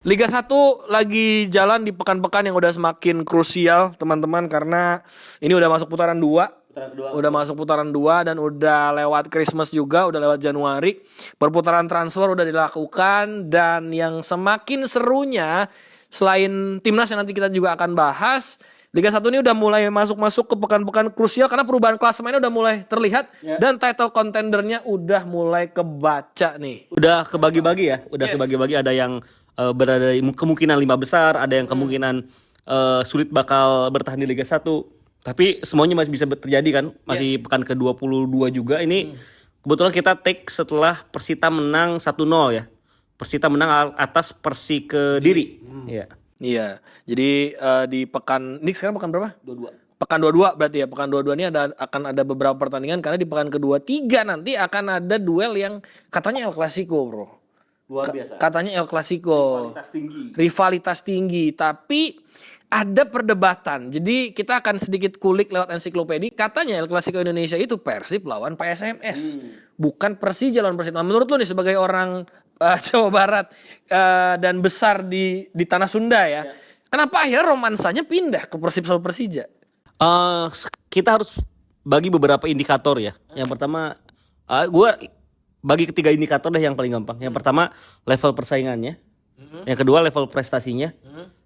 Liga 1 lagi jalan di pekan-pekan yang udah semakin krusial, teman-teman, karena ini udah masuk putaran 2. Udah masuk putaran 2 dan udah lewat Christmas juga, udah lewat Januari. Perputaran transfer udah dilakukan dan yang semakin serunya selain timnas yang nanti kita juga akan bahas, Liga 1 ini udah mulai masuk ke pekan-pekan krusial karena perubahan klasemennya udah mulai terlihat dan title contendernya udah mulai kebaca nih. Udah kebagi-bagi ya, kebagi-bagi, ada yang berada di kemungkinan 5 besar, ada yang kemungkinan sulit bakal bertahan di Liga 1. Tapi semuanya masih bisa terjadi kan, masih pekan ke-22 juga. Ini kebetulan kita take setelah Persita menang 1-0 ya. Persita menang atas Persi Kediri. Iya. Iya. Jadi di pekan ini sekarang pekan berapa? 22. Pekan 22 berarti ya. Pekan 22 ini akan ada beberapa pertandingan karena di pekan ke-23 nanti akan ada duel yang katanya El Clasico, Bro. Luar biasa. Katanya El Clasico. Tinggi. Rivalitas tinggi, tapi ada perdebatan. Jadi kita akan sedikit kulik lewat ensiklopedi. Katanya El Clasico Indonesia itu Persib lawan PSMS, bukan Persija lawan Persib. Nah, menurut lu nih sebagai orang Jawa Barat dan besar di tanah Sunda ya, kenapa akhirnya romansanya pindah ke Persib sama Persija? Kita harus bagi beberapa indikator ya. Yang pertama, gue bagi ketiga indikator deh yang paling gampang. Yang pertama level persaingannya, yang kedua level prestasinya,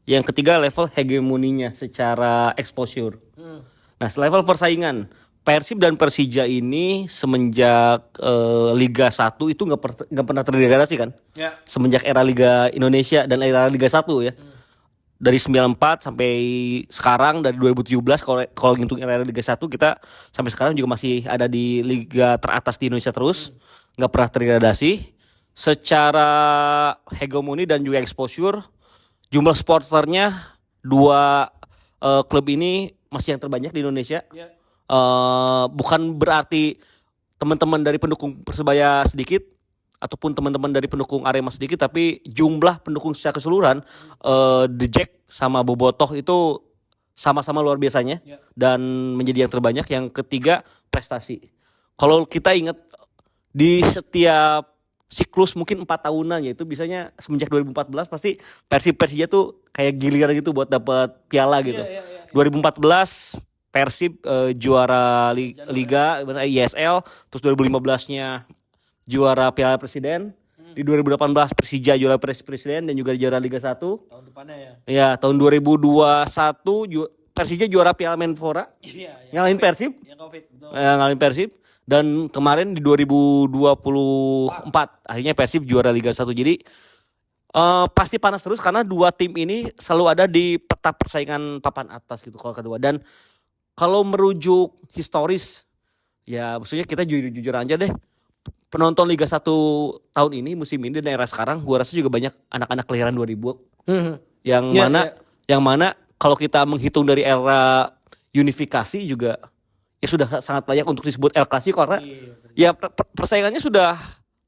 yang ketiga level hegemoninya secara exposure. Nah, level persaingan, Persib dan Persija ini semenjak Liga 1 itu nggak pernah terdegradasi kan? Ya. Semenjak era Liga Indonesia dan era Liga 1 ya. Dari 94 sampai sekarang, dari 2017 kalau ngitung era Liga 1, kita sampai sekarang juga masih ada di liga teratas di Indonesia terus. Nggak pernah terdegradasi. Secara hegemoni dan juga exposure, jumlah supporternya dua klub ini masih yang terbanyak di Indonesia. Bukan berarti teman-teman dari pendukung Persebaya sedikit ataupun teman-teman dari pendukung Arema sedikit, tapi jumlah pendukung secara keseluruhan The Jack sama Bobotoh itu sama-sama luar biasanya dan menjadi yang terbanyak. Yang ketiga prestasi. Kalau kita ingat di setiap siklus mungkin 4 tahunan, yaitu biasanya semenjak 2014 pasti Persija tuh kayak giliran gitu buat dapat piala gitu. 2014 Persib juara Liga ISL, terus 2015-nya juara Piala Presiden. Di 2018 Persija juara Presiden dan juga juara Liga 1. Tahun depannya ya. Ya, tahun 2021 Persija juara Piala Menpora. Ngalahin Persib. Ngalahin Persib. Dan kemarin di 2024 akhirnya Persib juara Liga 1. Jadi pasti panas terus karena dua tim ini selalu ada di peta persaingan papan atas gitu kalau kedua. Dan kalau merujuk historis, ya maksudnya kita jujur aja deh. Penonton Liga 1 tahun ini, musim ini dan era sekarang, gua rasa juga banyak anak-anak kelahiran 2000. Yang mana kalau kita menghitung dari era unifikasi juga ya sudah sangat layak untuk disebut El Clasico karena ya persaingannya sudah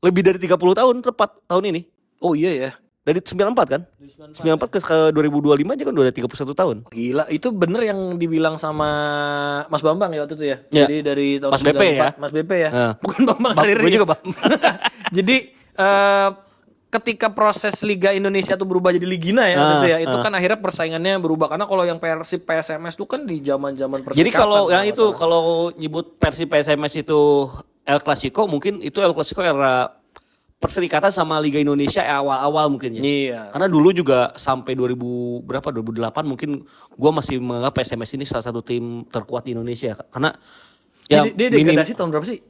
lebih dari 30 tahun tepat tahun ini. Oh iya ya. Dari 94 kan? 94 ke 2025 aja kan udah 31 tahun. Gila, itu bener yang dibilang sama Mas Bambang ya waktu itu ya. Ya. Jadi dari tahun Mas BP 94, ya? Mas BP ya. Bukan Bambang Gue juga Bang. Jadi ketika proses Liga Indonesia tuh berubah jadi Ligina ya waktu itu ya, itu kan akhirnya persaingannya berubah karena kalau yang Persib PSMS tuh kan di zaman-zaman Persikatan. Jadi kalau yang itu kalau nyebut Persib PSMS itu El Clasico, mungkin itu El Clasico era Perserikatan sama Liga Indonesia awal-awal mungkin ya. Iya. Karena dulu juga sampai 2008 mungkin gua masih menganggap PSMS ini salah satu tim terkuat di Indonesia. Karena ya dia degradasi tahun berapa sih?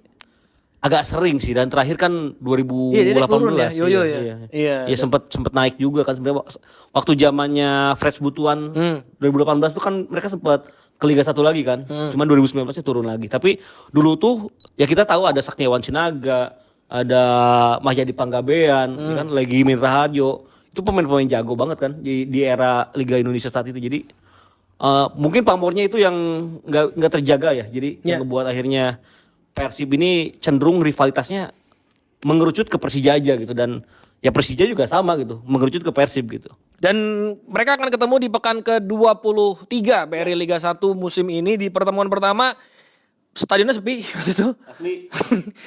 agak sering sih, dan terakhir kan 2018. Dia turun ya, Yoyo ya. Iya. Ya sempat naik juga kan sebenarnya waktu zamannya Fred Butuan 2018 tuh kan mereka sempat ke Liga 1 lagi kan. Cuman 2019-nya turun lagi. Tapi dulu tuh ya kita tahu ada Saktiawan Sinaga, ada Mahyadi Panggabean, ya kan, Legi Raharjo. Itu pemain-pemain jago banget kan di era Liga Indonesia saat itu. Jadi mungkin pamornya itu yang nggak terjaga ya. Jadi yang ngebuat akhirnya Persib ini cenderung rivalitasnya mengerucut ke Persija aja gitu, dan ya Persija juga sama gitu, mengerucut ke Persib gitu. Dan mereka akan ketemu di pekan ke-23 BRI Liga 1 musim ini. Di pertemuan pertama stadionnya sepi waktu itu. Asli.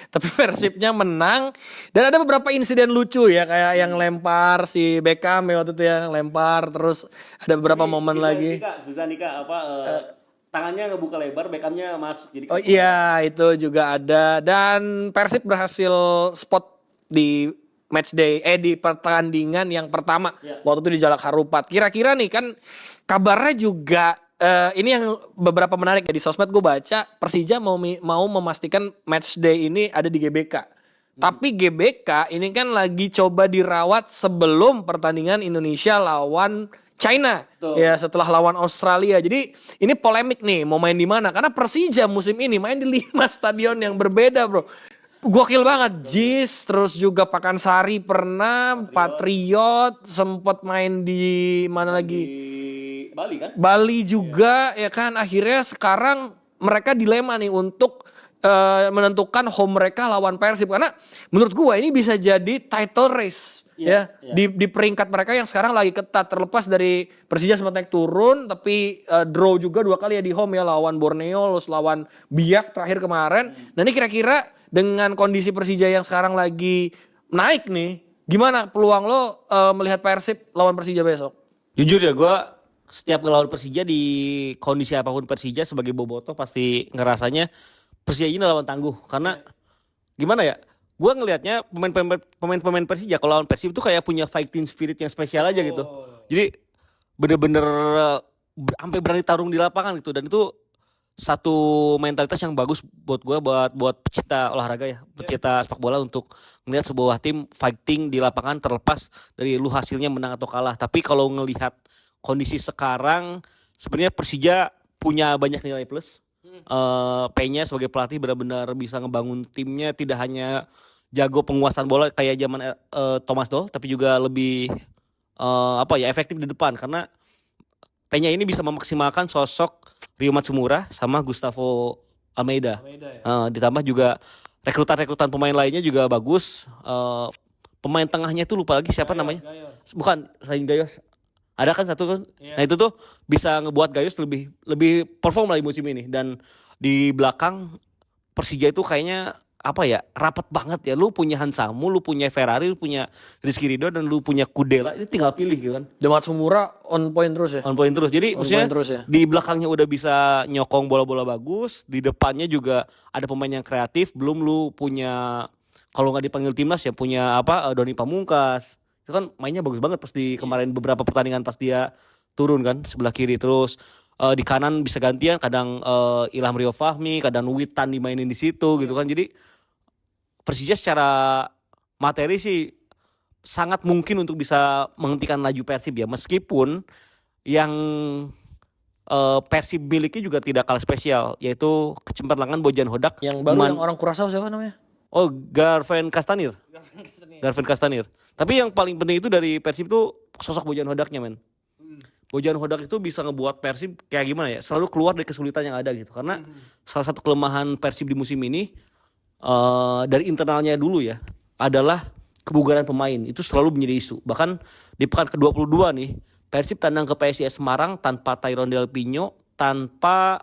Tapi Persibnya menang dan ada beberapa insiden lucu ya kayak yang lempar si Beckham ya waktu itu ya lempar terus ada beberapa momen lagi. Bisa Nika tangannya ngebuka lebar, Beckhamnya masuk jadi. Oh iya itu juga ada dan Persib berhasil spot di matchday di pertandingan yang pertama waktu itu di Jalak Harupat. Kira-kira nih kan kabarnya juga ini yang beberapa menarik ya di sosmed gue baca Persija mau memastikan matchday ini ada di GBK. Tapi GBK ini kan lagi coba dirawat sebelum pertandingan Indonesia lawan China. Betul. Ya setelah lawan Australia. Jadi ini polemik nih mau main di mana karena Persija musim ini main di 5 stadion yang berbeda, Bro. Gokil banget. JIS terus juga Pakansari pernah, Patriot sempat main di mana lagi? Bali kan? Bali juga ya kan akhirnya sekarang mereka dilema nih untuk menentukan home mereka lawan Persib karena menurut gua ini bisa jadi title race di peringkat mereka yang sekarang lagi ketat terlepas dari Persija sempat naik turun tapi draw juga 2 kali ya di home ya lawan Borneo terus lawan Biak terakhir kemarin. Nah ini kira-kira dengan kondisi Persija yang sekarang lagi naik nih gimana peluang lo melihat Persib lawan Persija besok? Jujur ya gua setiap ngelawan Persija di kondisi apapun Persija sebagai bobotoh pasti ngerasanya Persija ini lawan tangguh karena gimana ya? Gue ngelihatnya pemain Persija kalau lawan Persib itu kayak punya fighting spirit yang spesial aja gitu. Jadi bener-bener sampai berani tarung di lapangan gitu dan itu satu mentalitas yang bagus buat gue buat pecinta olahraga ya, pecinta sepak bola untuk ngelihat sebuah tim fighting di lapangan terlepas dari lu hasilnya menang atau kalah. Tapi kalau ngelihat kondisi sekarang sebenarnya Persija punya banyak nilai plus. P-nya sebagai pelatih benar-benar bisa ngebangun timnya tidak hanya jago penguasaan bola kayak zaman Thomas Doll tapi juga lebih efektif di depan karena P-nya ini bisa memaksimalkan sosok Ryo Matsumura sama Gustavo Almeida. Ditambah juga rekrutan pemain lainnya juga bagus. Pemain tengahnya itu lupa lagi siapa namanya. Bukan selain Gayos. Ada kan satu kan, nah itu tuh bisa ngebuat Gayus lebih perform lagi musim ini dan di belakang Persija itu kayaknya rapat banget ya. Lu punya Hansamu, lu punya Ferrari, lu punya Rizky Ridho dan lu punya Kudela. Ini tinggal pilih gitu kan. Dan Matsumura on point terus ya. On point terus. Jadi maksudnya di belakangnya udah bisa nyokong bola-bola bagus, di depannya juga ada pemain yang kreatif. Belum lu punya kalau nggak dipanggil timnas ya punya Doni Pamungkas. Itu kan mainnya bagus banget pas di kemarin beberapa pertandingan pas dia turun kan sebelah kiri terus di kanan bisa gantian kadang Ilham Rio Fahmi kadang Witan dimainin di situ gitu kan jadi Persija secara materi sih sangat mungkin untuk bisa menghentikan laju Persib ya meskipun yang Persib miliki juga tidak kalah spesial yaitu kecemerlangan Bojan Hodak yang baru yang orang Curaçao siapa namanya? Oh, Garven Kastanir. Tapi yang paling penting itu dari Persib itu sosok Bojan Hodaknya, men. Bojan Hodak itu bisa ngebuat Persib kayak gimana ya? Selalu keluar dari kesulitan yang ada gitu. Karena salah satu kelemahan Persib di musim ini dari internalnya dulu ya adalah kebugaran pemain. Itu selalu menjadi isu. Bahkan di pekan ke-22 nih, Persib tandang ke PSIS Semarang tanpa Tyrone Del Pino, tanpa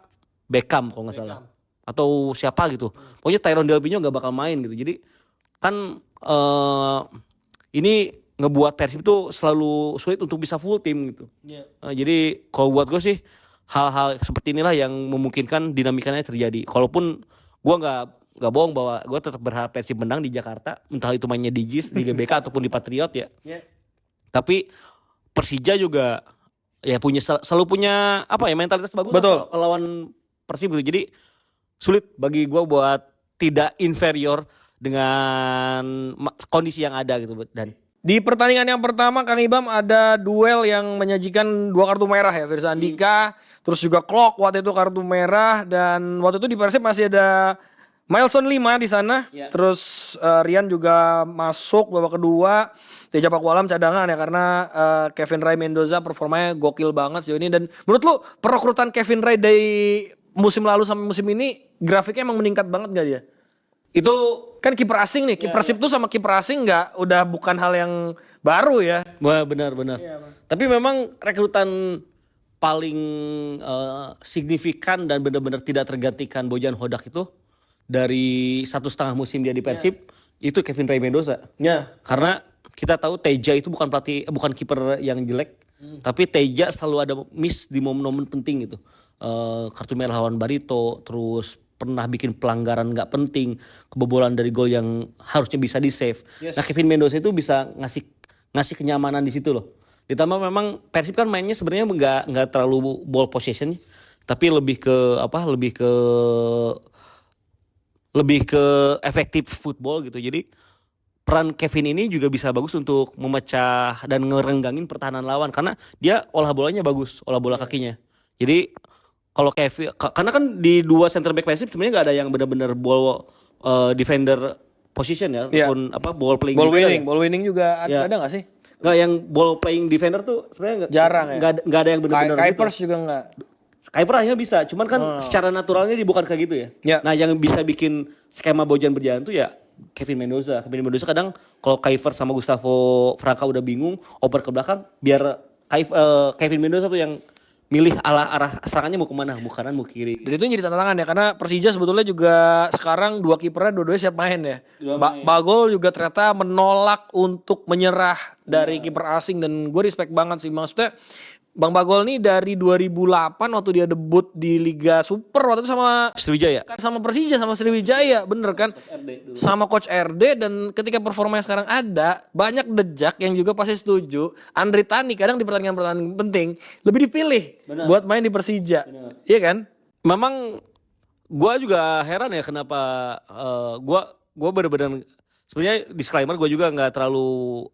Beckham kalau nggak salah. Atau siapa gitu. Pokoknya Tyrone Del Pino gak bakal main gitu. Jadi kan ini ngebuat Persib itu selalu sulit untuk bisa full tim gitu. Jadi kalau buat gue sih hal-hal seperti inilah yang memungkinkan dinamikanya terjadi. Kalaupun gue nggak bohong bahwa gue tetap berharap Persib menang di Jakarta. Entah itu mainnya di JIS, di GBK ataupun di Patriot ya. Tapi Persija juga ya selalu punya mentalitas bagus. Betul. Lawan Persib gitu. Jadi sulit bagi gue buat tidak inferior dengan kondisi yang ada gitu dan di pertandingan yang pertama Kang Ibam ada duel yang menyajikan 2 kartu merah ya Firza Andika terus juga Klok waktu itu kartu merah dan waktu itu di Persib masih ada Milson 5 di sana terus Rian juga masuk babak kedua Teja Pakualam cadangan ya karena Kevin Ray Mendoza performanya gokil banget sejauh ini dan menurut lu perekrutan Kevin Ray dari musim lalu sampai musim ini grafiknya emang meningkat banget gak dia? Itu kan kiper asing nih, kiper Persib tuh sama kiper asing udah bukan hal yang baru ya. Wah benar. Tapi memang rekrutan paling signifikan dan benar-benar tidak tergantikan Bojan Hodak itu dari 1,5 musim dia di Persib itu Kevin Ray Mendoza. Ya. Karena kita tahu Teja itu bukan kiper yang jelek, tapi Teja selalu ada miss di momen-momen penting gitu. Kartu merah lawan Barito, terus pernah bikin pelanggaran nggak penting, kebobolan dari gol yang harusnya bisa di save. Nah Kevin Mendoza itu bisa ngasih kenyamanan di situ loh. Ditambah memang Persib kan mainnya sebenarnya nggak terlalu ball possession, tapi lebih ke efektif football gitu. Jadi peran Kevin ini juga bisa bagus untuk memecah dan ngerenggangin pertahanan lawan karena dia olah bolanya bagus, olah bola kakinya. Jadi kalau Kevin, karena kan di dua center back Persib sebenarnya nggak ada yang benar-benar ball defender position ya, ataupun ball playing. Ball winning juga ada nggak sih? Nggak, yang ball playing defender tuh sebenarnya jarang ya. Nggak ada yang benar-benar. Kuipers juga nggak. Kuipers akhirnya bisa, cuman kan secara naturalnya dia bukan kayak gitu ya. Nah yang bisa bikin skema Bojan berjalan tuh ya Kevin Mendoza. Kevin Mendoza kadang kalau Kuipers sama Gustavo Franca udah bingung, oper ke belakang, biar Kevin Mendoza tuh yang milih arah serangannya mau kemana, mau kanan mau kiri. Dan itu jadi tantangan ya karena Persija sebetulnya juga sekarang dua kipernya dua-duanya siap main ya. Bagol juga ternyata menolak untuk menyerah dari kiper asing dan gue respect banget sih, maksudnya Bang Bagol nih dari 2008 waktu dia debut di Liga Super waktu itu sama Sriwijaya. Sama Persija, sama Sriwijaya, bener kan? Sama Coach RD dan ketika performanya sekarang ada, banyak dejak yang juga pasti setuju. Andri Tani kadang di pertandingan-pertandingan penting lebih dipilih buat main di Persija. Iya kan? Memang gua juga heran ya kenapa gua bener-bener sebenarnya disclaimer gue juga nggak terlalu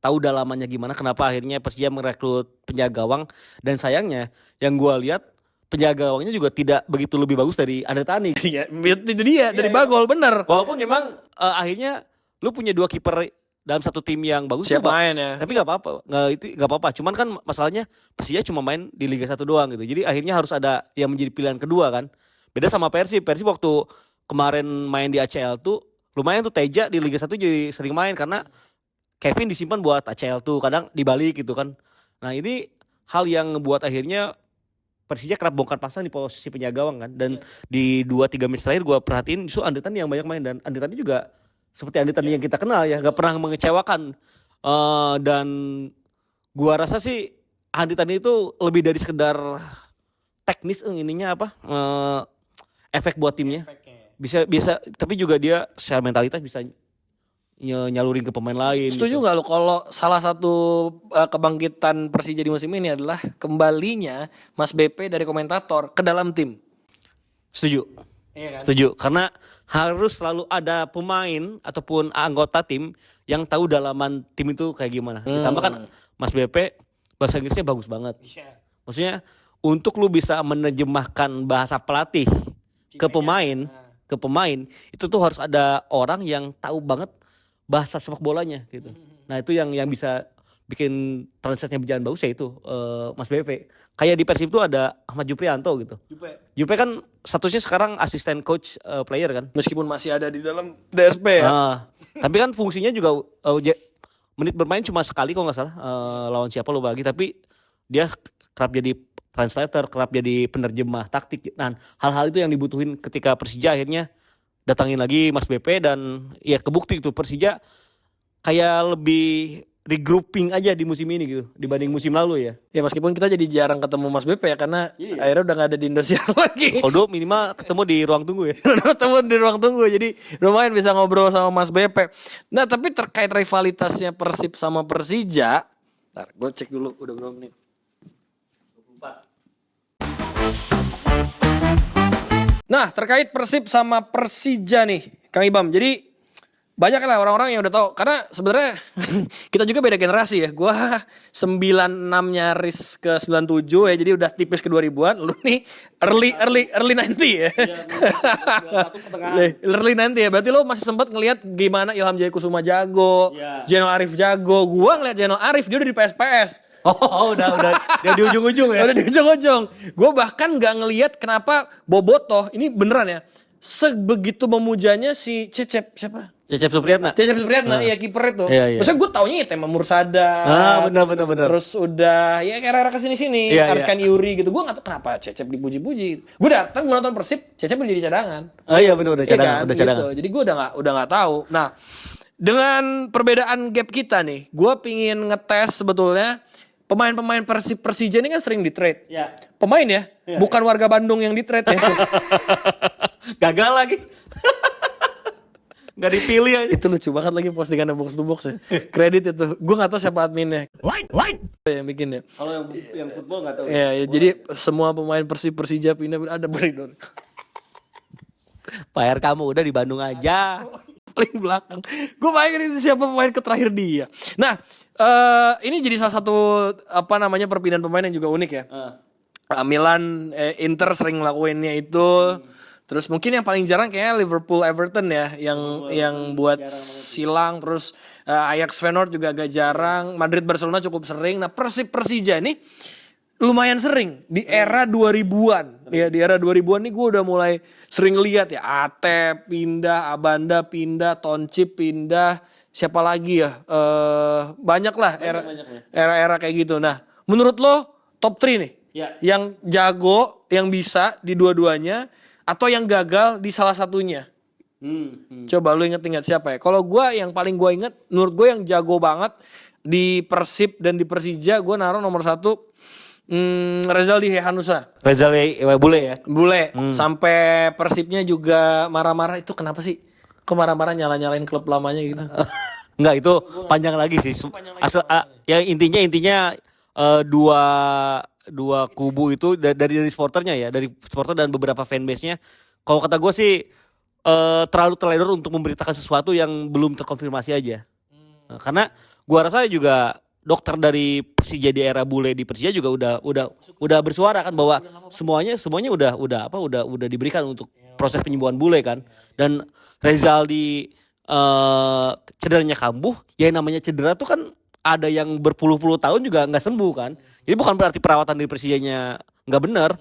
tahu dalamannya gimana kenapa akhirnya Persija merekrut penjaga gawang dan sayangnya yang gue lihat penjaga gawangnya juga tidak begitu lebih bagus dari Andre Tani. Iya, itu dia dari Bagol bener. Walaupun memang akhirnya lu punya dua kiper dalam satu tim yang bagus siap main ya. Tapi nggak apa-apa. Cuman kan masalahnya Persija cuma main di Liga 1 doang gitu. Jadi akhirnya harus ada yang menjadi pilihan kedua kan. Beda sama Persib waktu kemarin main di ACL tuh lumayan tuh Teja di Liga 1 jadi sering main karena Kevin disimpan buat ACL tuh, kadang dibalik gitu kan. Nah ini hal yang ngebuat akhirnya Persija kerap bongkar pasang di posisi penjaga gawang kan. Dan di 2-3 match terakhir gue perhatiin justru Andre Tani yang banyak main. Dan Andre Tani juga seperti Andre Tani yang kita kenal ya, gak pernah mengecewakan. Dan gue rasa sih Andre Tani itu lebih dari sekedar teknis efek buat timnya. Bisa tapi juga dia secara mentalitas bisa nyalurin ke pemain lain. Setuju nggak lo kalau salah satu kebangkitan Persija di musim ini adalah kembalinya Mas BP dari komentator ke dalam tim? Setuju. Iya kan? Setuju karena harus selalu ada pemain ataupun anggota tim yang tahu dalaman tim itu kayak gimana. Ditambah kan Mas BP bahasa Inggrisnya bagus banget. Maksudnya untuk lu bisa menerjemahkan bahasa pelatih ke pemain itu tuh harus ada orang yang tahu banget bahasa sepak bolanya gitu. Nah itu yang bisa bikin translate-nya berjalan bagus ya itu Mas BV. Kayak di Persib itu ada Ahmad Juprianto gitu. Jupe kan statusnya sekarang asisten coach player kan. Meskipun masih ada di dalam DSP ya. Tapi kan fungsinya juga menit bermain cuma sekali kalau nggak salah lawan siapa lupa lagi. Tapi dia kerap jadi translator, kerap jadi penerjemah taktik. Nah hal-hal itu yang dibutuhin ketika Persija akhirnya datangin lagi Mas BP dan ya kebukti itu Persija kayak lebih regrouping aja di musim ini gitu dibanding musim lalu ya. Ya meskipun kita jadi jarang ketemu Mas BP ya karena akhirnya udah gak ada di Indosiar lagi. Kalau minimal ketemu di ruang tunggu ya. Ketemu di ruang tunggu jadi lumayan bisa ngobrol sama Mas BP. Nah tapi terkait rivalitasnya Persib sama Persija, ntar gue cek dulu udah berapa menit. 24. Nah terkait Persib sama Persija nih Kang Ibam, jadi banyak lah orang-orang yang udah tahu karena sebenarnya kita juga beda generasi ya. Gua 96 nyaris ke 97 ya, jadi udah tipis ke 2000-an. Lu nih early 90 ya. Early 90 ya. Berarti lu masih sempat ngelihat gimana Ilham Jaya Kusuma jago, Jenal Arif jago. Gua ngeliat Jenal Arif dia udah di PSPS. Oh udah dia di ujung-ujung ya. Udah di ujung-ujung. Gue bahkan gak ngelihat kenapa Bobotoh ini beneran ya sebegitu memujanya si Cecep siapa? Cecep Supriyatna. Cecep Supriyatna, iya kiper itu. Iya, iya. Maksudnya gue taunya ya Tema Mursada. Benar. Terus udah ya era-era kesini-sini, Iya, Arskan Yuri gitu. Gue nggak tahu kenapa Cecep dipuji-puji. Gue datang gue nonton Persib, Cecep udah jadi cadangan. Oh iya benar udah Iya cadangan, kan? udah cadangan. Gitu. Jadi gue udah nggak tahu. Nah, dengan perbedaan gap kita nih, gue pingin ngetes sebetulnya pemain-pemain Persija ini kan sering di trade. Iya. Pemain ya, bukan warga Bandung yang di trade ya. Gagal lagi. Gak dipilih aja. Itu lucu banget lagi postingan box to box ya. Kredit itu. Gue gak tahu siapa adminnya. Yang bikin ya. Kalau yang football gak tahu. Ya, jadi semua pemain Persija pindah ada Bridon. PR kamu udah di Bandung aja. Paling belakang. Gue bayangin itu siapa pemain terakhir dia. Nah, ini jadi salah satu perpindahan pemain yang juga unik ya. Milan, Inter sering ngelakuinnya itu. Terus mungkin yang paling jarang kayaknya Liverpool Everton ya yang buat silang. Terus Ajax Feyenoord juga agak jarang. Madrid Barcelona cukup sering. Nah, Persija ini lumayan sering di era 2000-an. Ya, di era 2000-an nih gue udah mulai sering lihat ya Ate pindah, Abanda pindah, Toncip pindah, siapa lagi ya? Banyak lah era-era kayak gitu. Nah, menurut lo top 3 nih. Ya. Yang jago, yang bisa di dua-duanya atau yang gagal di salah satunya. Coba lu inget-inget siapa ya? Kalau gue yang paling gue inget, menurut gue yang jago banget di Persib dan di Persija, gue naruh nomor 1 Rezaldi Hehanusa. Rezaldi Bule ya. Bule. Sampai Persibnya juga marah-marah. Itu kenapa sih? Kok marah-marah nyala-nyalain klub lamanya gitu? Enggak, itu panjang lagi sih. Ya intinya dua kubu itu dari supporternya ya, dari supporter dan beberapa fanbase-nya. Kalau kata gue sih terlalu teledor untuk memberitakan sesuatu yang belum terkonfirmasi aja. Karena gue rasa juga dokter dari Persija di era Bule di Persija juga udah bersuara kan bahwa semuanya udah diberikan untuk proses penyembuhan Bule kan. Dan Rezaldi cederanya kambuh, ya namanya cedera tuh kan ada yang berpuluh-puluh tahun juga nggak sembuh kan. Jadi bukan berarti perawatan di Persijanya nggak benar.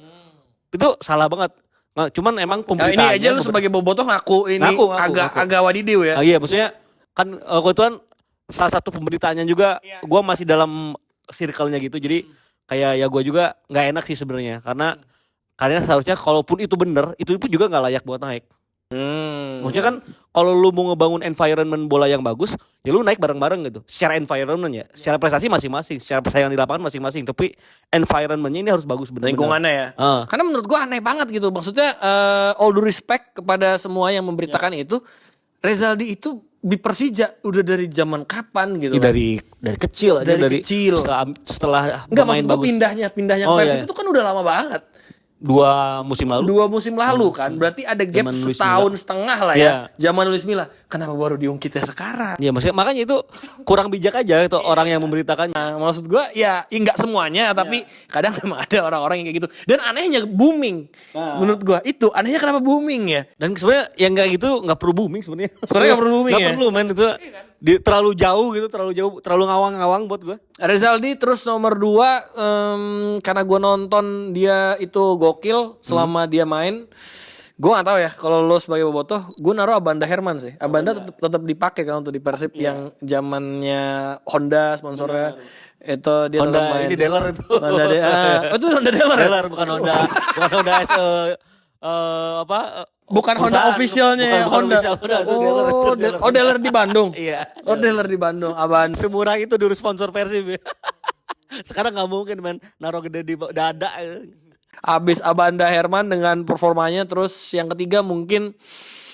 Itu salah banget. Nah, cuman emang pemberitaannya. Ini aja lu sebagai bobotoh ngaku agak wadidiw ya. Iya, maksudnya kan kebetulan salah satu pemberitaannya juga gue masih dalam circle-nya gitu. Jadi kayak ya gue juga nggak enak sih sebenarnya karena seharusnya kalaupun itu benar, itu pun juga nggak layak buat naik. Maksudnya kan kalau lu mau ngebangun environment bola yang bagus, ya lu naik bareng-bareng gitu. Secara environment ya, secara prestasi masing-masing, secara persaingan di lapangan masing-masing. Tapi environmentnya ini harus bagus benar-benar. Lingkungannya ya. Karena menurut gua aneh banget gitu. Maksudnya all due respect kepada semua yang memberitakan itu, Rezaldi itu di Persija udah dari zaman kapan gitu? Dari kecil aja, dari kecil. Setelah Enggak, main maksud gua bagus. pindahnya Persib itu kan udah lama banget. 2 musim lalu kan. Berarti ada gap Zaman Luis setahun Milla. setengah lah ya. Zaman Luis Milla. Kenapa baru diungkitnya sekarang? Ya maksudnya makanya itu kurang bijak aja itu orang yang memberitakannya. Nah, maksud gue ya enggak semuanya, tapi kadang memang ada orang-orang yang kayak gitu. Dan anehnya booming. Menurut gue itu anehnya kenapa booming ya? Dan sebenarnya yang kayak gitu nggak perlu booming sebenarnya. Sebenarnya nggak perlu booming Nggak ya? perlu men itu terlalu jauh gitu, terlalu ngawang-ngawang buat gue. Rezaldi terus nomor 2 karena gue nonton dia itu gokil selama dia main. Gue gak tahu ya kalau lo sebagai bobotoh, gue naruh Abanda Herman sih. Abanda tetap dipakai kan untuk di Persib yang zamannya Honda sponsornya. Itu dia Honda tetap main. ini dealer itu. Honda itu Honda dealer. Dealer bukan Honda. Bukan Honda Bukan Honda officialnya Honda. Dealer di Bandung. Iya. Dealer di Bandung. Aban. Semurah itu dulu sponsor Persib. Sekarang nggak mungkin men naruh gede di dada. Abis Abanda Herman dengan performanya. Terus yang ketiga mungkin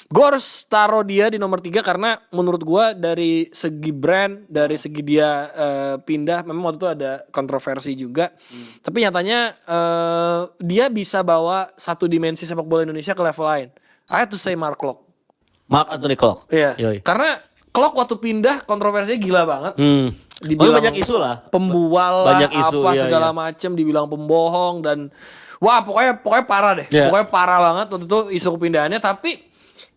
gue harus taruh dia di nomor 3 karena menurut gue dari segi brand, dari segi dia pindah, memang waktu itu ada kontroversi juga. Tapi nyatanya dia bisa bawa satu dimensi sepak bola Indonesia ke level lain. I have to say Mark Klok. Mark Anthony Klok. Iya. Karena Klok waktu pindah kontroversinya gila banget. Dibilang banyak isu lah. Pembual lah, banyak isu, segala macem, dibilang pembohong dan wah pokoknya parah deh. Pokoknya parah banget waktu itu isu kepindahannya. Tapi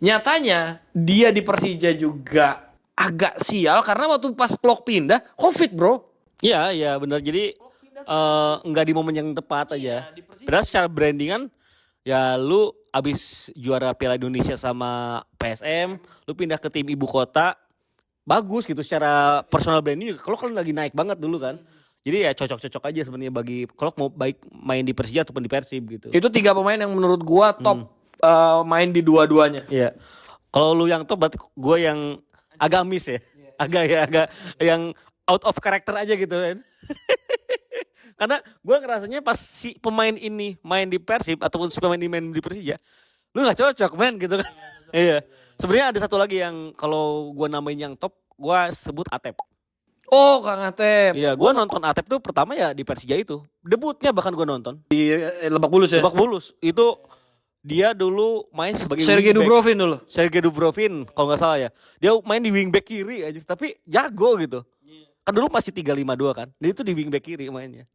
nyatanya dia di Persija juga agak sial karena waktu pas Klok pindah COVID bro. Iya benar. Jadi nggak di momen yang tepat aja. Padahal secara brandingan Ya lu abis juara Piala Indonesia sama PSM, lu pindah ke tim ibu kota, bagus gitu secara personal branding juga. Kalau kan lagi naik banget dulu kan. Jadi ya cocok-cocok aja sebenarnya bagi kalau mau baik main di Persija ataupun di Persib gitu. Itu 3 pemain yang menurut gua top main di dua-duanya. Iya. Kalau lu yang top berarti gue yang agak miss ya. Agak yang out of character aja gitu kan. Karena gue ngerasanya pas si pemain ini main di Persib ataupun si pemain ini main di Persija, lu nggak cocok men gitu kan. Iya. Sebenarnya ada satu lagi yang kalau gue namain yang top, gue sebut Atep. Oh, Kang Atep. Iya, gue nonton Atep tuh pertama ya di Persija itu. Debutnya bahkan gue nonton. Di Lebak Bulus ya. Lebak Bulus. Itu dia dulu main sebagai Sergei wingback. Dubrovin dulu. Sergei Dubrovin kalau nggak salah ya. Dia main di wingback kiri aja tapi jago gitu. Kan dulu masih 3-5-2 kan. Dia itu di wingback kiri mainnya.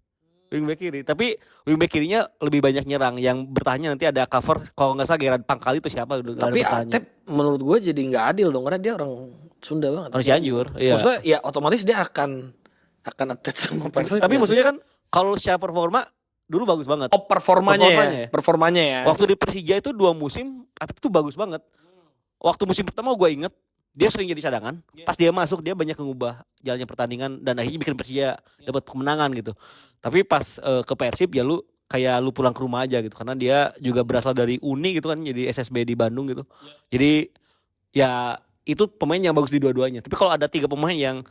Wingback kiri, tapi wingback kirinya lebih banyak nyerang. Yang bertanya nanti ada cover kalau nggak salah Gerard Pangkali itu siapa? Tapi Atep menurut gue jadi nggak adil dong karena dia orang Sunda banget. Orang Cianjur, iya. Maksudnya ya otomatis dia akan attach sama Persib. Tapi maksudnya kan kalau secara performa dulu bagus banget. Oh, performanya ya. Waktu di Persija itu 2 musim Atep itu bagus banget. Waktu musim pertama gue inget dia sering jadi cadangan. Pas dia masuk dia banyak mengubah jalannya pertandingan dan akhirnya bikin Persija dapat kemenangan gitu. Tapi pas ke Persib ya lu kayak lu pulang ke rumah aja gitu karena dia juga berasal dari Uni gitu kan jadi SSB di Bandung gitu. Jadi ya itu pemain yang bagus di dua-duanya. Tapi kalau ada 3 pemain yang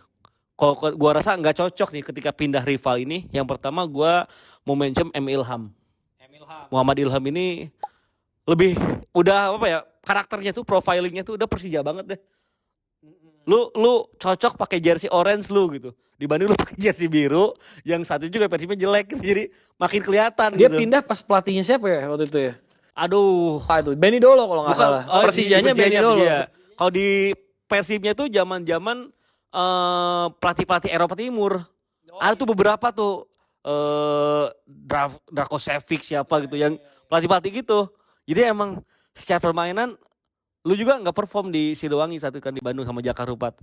kalau gua rasa nggak cocok nih ketika pindah rival ini. Yang pertama gua mau mention M Ilham. Muhammad Ilham ini lebih udah apa ya karakternya tuh profilingnya tuh udah Persija banget deh. Lu cocok pakai jersey orange lu gitu dibanding lu pakai jersey biru yang satu juga Persibnya jelek gitu. Jadi makin kelihatan Dia gitu. pindah pas pelatihnya siapa ya waktu itu ya? Aduh, Itu Benny Dolo kalau nggak salah. Persijanya Benny Dolo. Kalau di Persibnya tuh zaman-zaman pelatih-pelatih Eropa Timur. Ada tuh beberapa tuh Drakosevic siapa gitu yang pelatih-pelatih gitu. Jadi emang secara permainan lu juga nggak perform di Sidowangi satu kan di Bandung sama Jakarta.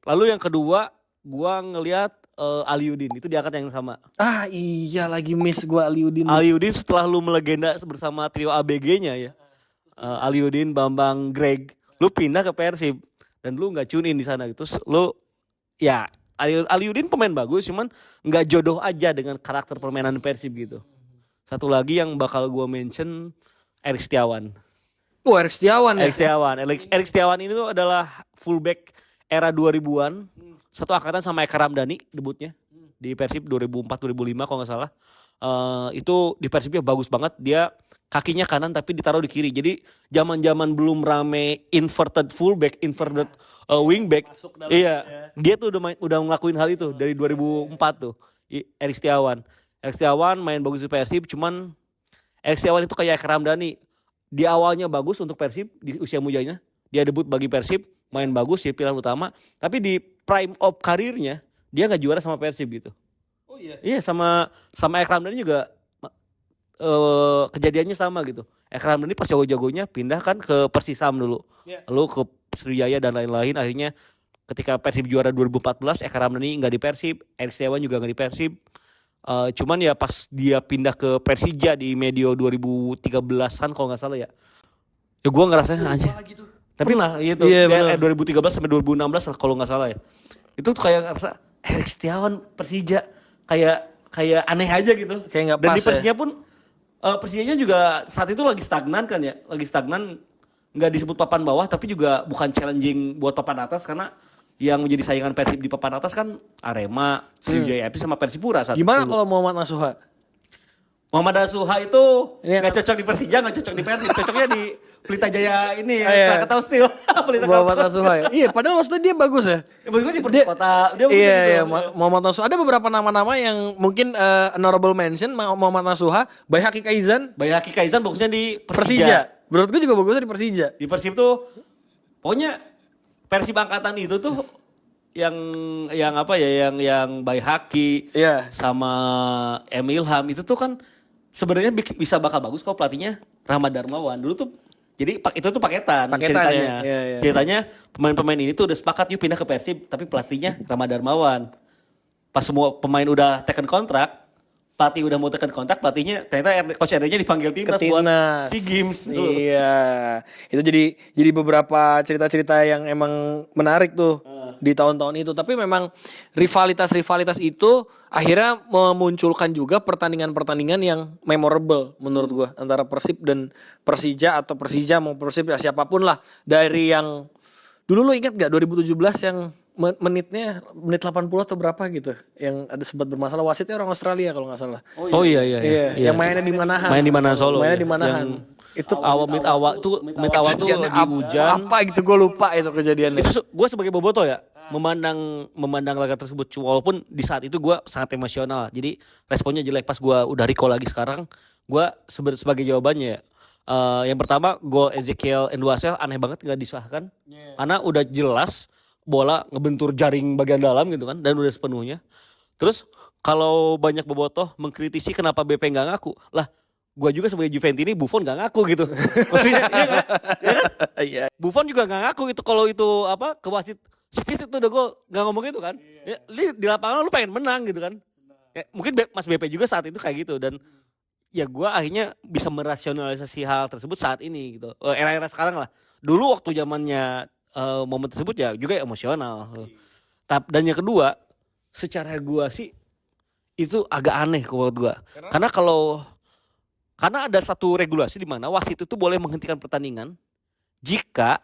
Lalu yang kedua gua ngelihat Aliudin itu diangkat yang sama. Ah iya lagi miss gua Aliudin. Aliudin setelah lu melegenda bersama trio ABG-nya ya. Aliudin, Bambang, Greg, lu pindah ke Persib dan lu nggak tune in di sana gitu. Terus lu ya Aliudin pemain bagus cuman nggak jodoh aja dengan karakter permainan Persib gitu. Satu lagi yang bakal gua mention Erik Setiawan. Erik Setiawan ya. Erik Setiawan ini tuh adalah fullback era 2000-an. Satu angkatan sama Eka Ramdhani debutnya di Persib 2004-2005 kalau nggak salah. Itu di Persibnya bagus banget. Dia kakinya kanan tapi ditaruh di kiri. Jadi zaman-zaman belum rame inverted fullback, inverted wingback. Iya, dia tuh udah ngelakuin hal itu dari 2004 tuh. Erik Setiawan main bagus di Persib. Cuman Erik Setiawan itu kayak Eka Ramdhani. Di awalnya bagus untuk Persib di usia mudanya. Dia debut bagi Persib, main bagus ya pilihan utama. Tapi di prime of karirnya dia nggak juara sama Persib gitu. Oh iya. Iya sama Ekram Ramdhani juga kejadiannya sama gitu. Ekram Ramdhani pas jago-jagonya pindah kan ke Persisam dulu. Lalu ke Sriwijaya dan lain-lain. Akhirnya ketika Persib juara 2014 Ekram Ramdhani nggak di Persib, Erik Setiawan juga nggak di Persib. Cuman ya pas dia pindah ke Persija di medio 2013-an kalau nggak salah ya. Ya gue ngerasanya anjir. Tapi lah itu 2013 sampai 2016 kalau nggak salah ya. Itu tuh kayak ngerasa Erik Setiawan Persija kayak aneh aja gitu. Kayak nggak pas. Dan di Persija pun Persijanya juga saat itu lagi stagnan kan ya. Lagi stagnan nggak disebut papan bawah tapi juga bukan challenging buat papan atas karena yang menjadi saingan Persib di papan atas kan Arema, Sriwijaya FC sama Persipura saat Gimana dulu. kalau Muhammad Nasuha? Muhammad Nasuha itu Ini nggak cocok di Persija, nggak cocok di Persib, cocoknya di Pelita Jaya ini ya, Iya. Krakatau Steel. Muhammad Nasuha ya? Iya, padahal maksudnya dia bagus ya. Ya, menurut gue di Persikota dia Iya, Muhammad Nasuha. Ada beberapa nama-nama yang mungkin honorable mention. Muhammad Nasuha, Bayhaki Kaizan, Bayhaki Kaizan bagusnya di Persija. Menurut gue juga bagusnya di Persija. Di Persib tuh pokoknya Persib angkatan itu tuh yang apa ya yang Bayhaki Iya. sama M Ilham itu tuh kan sebenarnya bisa bakal bagus kalau pelatihnya Rahmat Darmawan. Dulu tuh jadi itu tuh paketan ceritanya. Ya. Ceritanya pemain-pemain ini tuh udah sepakat yuk pindah ke Persib tapi pelatihnya Rahmat Darmawan. Pas semua pemain udah taken kontrak, pelatih udah mau tekan kontak, pelatihnya ternyata coach RD-nya dipanggil timnas buat timnas. SEA Games. Iya. Itu jadi beberapa cerita-cerita yang emang menarik tuh di tahun-tahun itu. Tapi memang rivalitas-rivalitas itu akhirnya memunculkan juga pertandingan-pertandingan yang memorable menurut gua antara Persib dan Persija atau Persija mau Persib ya siapapun lah. Dari yang dulu lo ingat gak 2017 yang menit 80 atau berapa gitu yang ada sempat bermasalah, wasitnya orang Australia kalau nggak salah. Oh iya. Yang mainnya di Manahan. Main di mana Solo. Mainnya ya. di Manahan. Itu menit awal tuh lagi hujan. Apa gitu gue lupa itu kejadiannya. Itu gue sebagai boboto ya memandang laga tersebut, walaupun di saat itu gue sangat emosional. Jadi responnya jelek. Pas gue udah recall lagi sekarang, gue sebagai jawabannya ya. Yang pertama gol Ezekiel Enduasel aneh banget nggak disahkan karena udah jelas bola ngebentur jaring bagian dalam gitu kan dan udah sepenuhnya. Terus kalau banyak bobotoh mengkritisi kenapa BP nggak ngaku lah, gue juga sebagai Juventini Buffon nggak ngaku gitu. Maksudnya iya kan? Ya kan? Iya. Buffon juga nggak ngaku itu kalau itu apa ke wasit itu udah gol, nggak ngomong itu kan. Ya, di lapangan lu pengen menang gitu kan. Ya, mungkin Mas BP juga saat itu kayak gitu dan ya gue akhirnya bisa merasionalisasi hal tersebut saat ini gitu. Era-era sekarang lah. Dulu waktu zamannya momen tersebut ya juga emosional. Dan yang kedua, secara gue sih itu agak aneh menurut gue. Karena ada satu regulasi di mana wasit itu boleh menghentikan pertandingan jika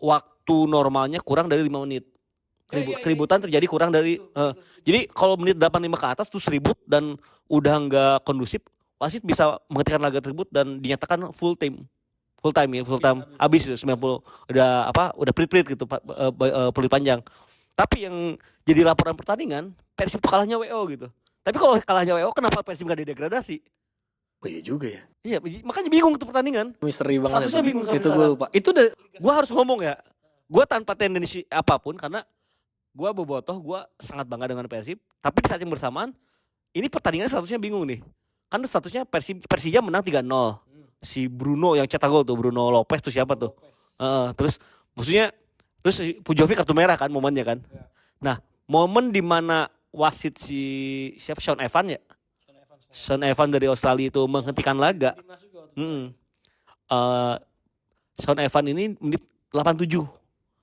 waktu normalnya kurang dari 5 menit. Keributan terjadi kurang dari jadi kalau menit 85 ke atas terus ribut dan udah nggak kondusif, wasit bisa menghentikan laga tersebut dan dinyatakan full time habis itu 90 udah prit gitu peluit panjang. Tapi yang jadi laporan pertandingan Persib itu kalahnya WO gitu. Tapi kalau kalahnya WO kenapa Persib gak didegradasi? Oh iya juga ya. Iya, makanya bingung tuh pertandingan. Misteri banget Statusnya bingung itu gue lupa. Itu dari gue harus ngomong ya. Gue tanpa tendensi apapun karena gue bobotoh, gue sangat bangga dengan Persib. Tapi di saat yang bersamaan ini pertandingan statusnya bingung nih. Kan statusnya Persija menang 3-0. Si Bruno yang cetak gol tuh, Bruno Lopez tuh siapa tuh? Terus maksudnya si Pujovic kartu merah kan momennya kan. Nah, momen di mana wasit siapa Sean Evans ya? Sean Evans dari Australia itu menghentikan laga. Sean Evans ini menit 87.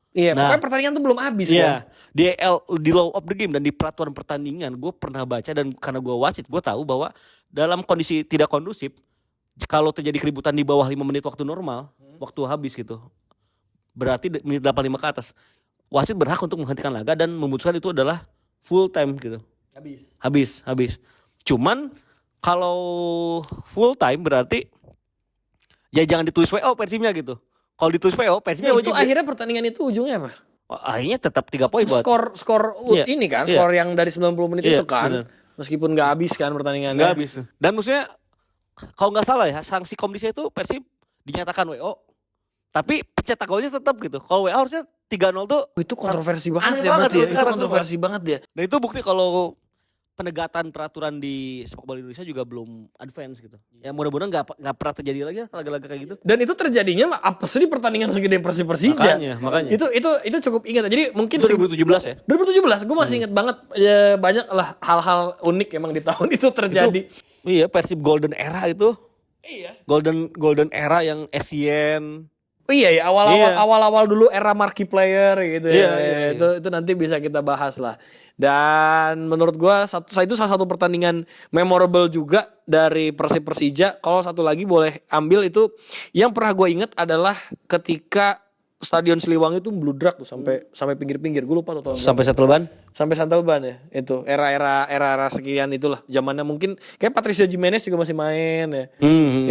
Iya, pokoknya pertandingan tuh belum habis kan. Di law of the game dan di peraturan pertandingan gue pernah baca dan karena gue wasit gue tahu bahwa dalam kondisi tidak kondusif kalau terjadi keributan di bawah 5 menit waktu normal, waktu habis gitu. Berarti menit 85 ke atas. Wasit berhak untuk menghentikan laga dan memutuskan itu adalah full time gitu. Habis. Cuman kalau full time berarti ya jangan ditulis WO Persibnya gitu. Kalau ditulis WO Persibnya Itu akhirnya pertandingan itu ujungnya apa? Akhirnya tetap 3 poin buat Skor ini kan, skor yang dari 90 menit itu kan. Bener. Meskipun gak habis kan pertandingannya. Gak habis. Dan maksudnya kalau nggak salah ya sanksi komdisnya itu Persib dinyatakan WO tapi pencetak golnya tetap gitu. Kalau WO harusnya 3-0 tuh itu kontroversi banget ya berarti ya. Itu kontroversi banget ya. Nah itu bukti kalau penegakan peraturan di sepak bola Indonesia juga belum advance gitu. Ya mudah-mudahan nggak pernah terjadi lagi laga-laga kayak gitu. Dan itu terjadinya apa sih di pertandingan segede Persija. Makanya. Itu cukup ingat. Jadi mungkin 2017 ya. 2017 gue masih ingat banget ya, banyak lah hal-hal unik emang di tahun itu terjadi. Iya, Persib Golden Era itu. Iya. Golden Era yang Asian. Iya ya, awal-awal dulu era marquee player gitu ya. Iya. Itu nanti bisa kita bahas lah. Dan menurut gua itu salah satu pertandingan memorable juga dari Persija. Kalau satu lagi boleh ambil itu yang pernah gua inget adalah ketika Stadion Siliwangi itu bludrak tuh sampai pinggir-pinggir. Gue lupa tuh tahun sampai Setelban. Sampai Santelban ya. Itu era sekian itulah. Zamannya mungkin kayak Patricio Jimenez juga masih main ya.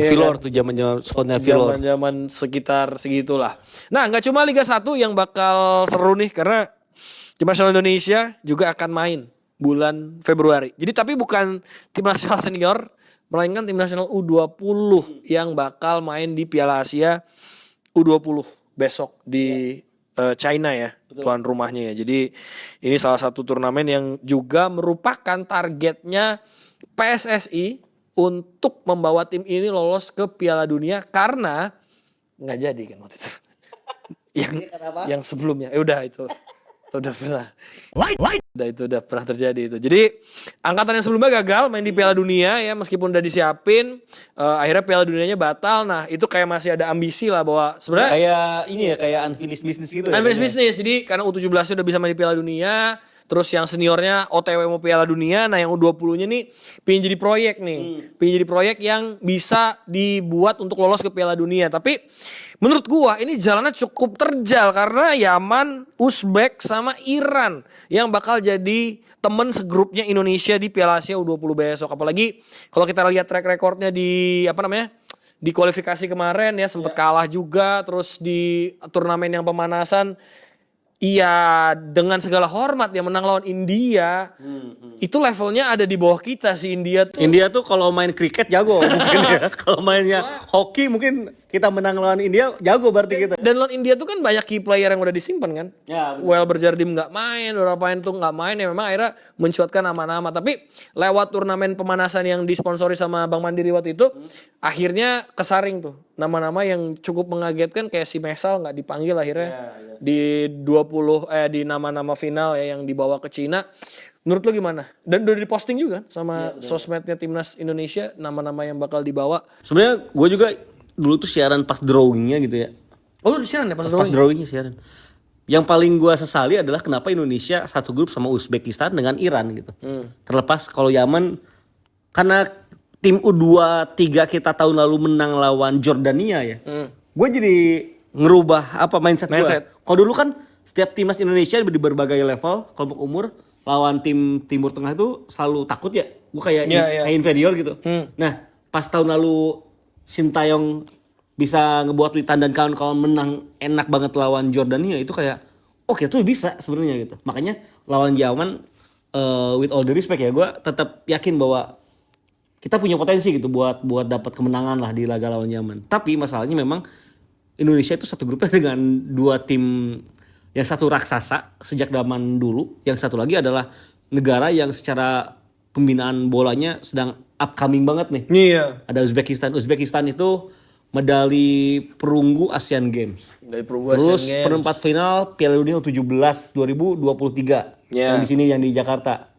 Vilor tuh zaman spotnya Vilor. Zaman sekitar segitulah. Nah, enggak cuma Liga 1 yang bakal seru nih karena Tim Nasional Indonesia juga akan main bulan Februari. Jadi tapi bukan Tim Nasional Senior, melainkan Tim Nasional U20 yang bakal main di Piala Asia U20 besok di China ya. Betul. Tuan rumahnya ya. Jadi ini salah satu turnamen yang juga merupakan targetnya PSSI untuk membawa tim ini lolos ke Piala Dunia karena nggak jadi kan waktu itu. yang sebelumnya udah pernah. Itu udah pernah terjadi itu. Jadi angkatan yang sebelumnya gagal main di Piala Dunia ya, meskipun udah disiapin, akhirnya Piala Dunianya batal. Nah itu kayak masih ada ambisi lah bahwa sebenarnya Kayak ini ya, kayak unfinished business gitu. unfinished business. Jadi karena U17 udah bisa main di Piala Dunia, terus yang seniornya OTW mau Piala Dunia, nah yang U20-nya nih pengen jadi proyek nih. Pengen jadi proyek yang bisa dibuat untuk lolos ke Piala Dunia. Tapi menurut gua ini jalannya cukup terjal karena Yaman, Uzbek sama Iran yang bakal jadi temen segrupnya Indonesia di Piala Asia U20 besok. Apalagi kalau kita lihat track recordnya di di kualifikasi kemarin ya sempat kalah juga, terus di turnamen yang pemanasan iya dengan segala hormat yang menang lawan India. Itu levelnya ada di bawah kita sih India tuh. India tuh kalau main kriket jago mungkin ya. Kalau mainnya hoki mungkin kita menang lawan India jago berarti kita. Dan lawan India tuh kan banyak key player yang udah disimpan kan. Ya, Well Berjardim nggak main, beberapa pemain tuh nggak main ya memang akhirnya mencuatkan nama-nama. Tapi lewat turnamen pemanasan yang disponsori sama Bank Mandiri waktu itu, akhirnya kesaring tuh nama-nama yang cukup mengagetkan kayak si Mesal nggak dipanggil akhirnya di di nama-nama final ya yang dibawa ke Cina. Menurut lo gimana? Dan udah diposting juga sama sosmednya Timnas Indonesia nama-nama yang bakal dibawa. Sebenarnya gue juga dulu tuh siaran pas drawingnya gitu ya. Oh lu di siaran ya pas Pas drawingnya siaran. Yang paling gue sesali adalah kenapa Indonesia satu grup sama Uzbekistan dengan Iran gitu. Terlepas kalau Yaman karena tim U23 kita tahun lalu menang lawan Jordania ya. Gue jadi ngerubah mindset gue. Kalau dulu kan setiap timnas Indonesia di berbagai level kelompok umur lawan tim Timur Tengah itu selalu takut ya. Gue kayak kayak inferior gitu. Nah, pas tahun lalu Sintayong bisa ngebuat Witan dan kawan-kawan menang enak banget lawan Jordania itu kayak oke tuh bisa sebenarnya gitu. Makanya lawan Yaman with all the respect ya gue tetap yakin bahwa kita punya potensi gitu buat dapat kemenangan lah di laga lawan Yaman. Tapi masalahnya memang Indonesia itu satu grupnya dengan dua tim yang satu raksasa sejak zaman dulu, yang satu lagi adalah negara yang secara pembinaan bolanya sedang upcoming banget nih. Iya. Ada Uzbekistan. Uzbekistan itu medali perunggu Asian Games. Dari perunggu Terus Asian Games. perempat final Piala Dunia U17 2023 yang di sini yang di Jakarta.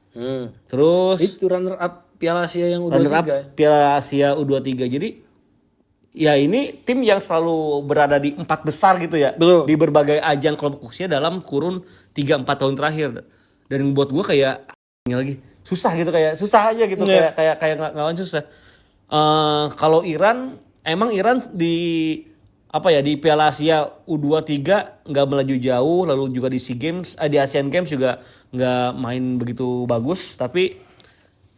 Terus Itu runner up Piala Asia yang runner up U23. Piala Asia U23. Jadi ya ini tim yang selalu berada di 4 besar gitu ya. Betul. Di berbagai ajang kelompok usia dalam kurun 3-4 tahun terakhir. Dan buat gue kayak lagi susah gitu, kayak susah aja gitu, kayak ngelawan susah. Kalau Iran emang Iran di di Piala Asia U23 nggak melaju jauh, lalu juga di SEA Games, di Asian Games juga nggak main begitu bagus, tapi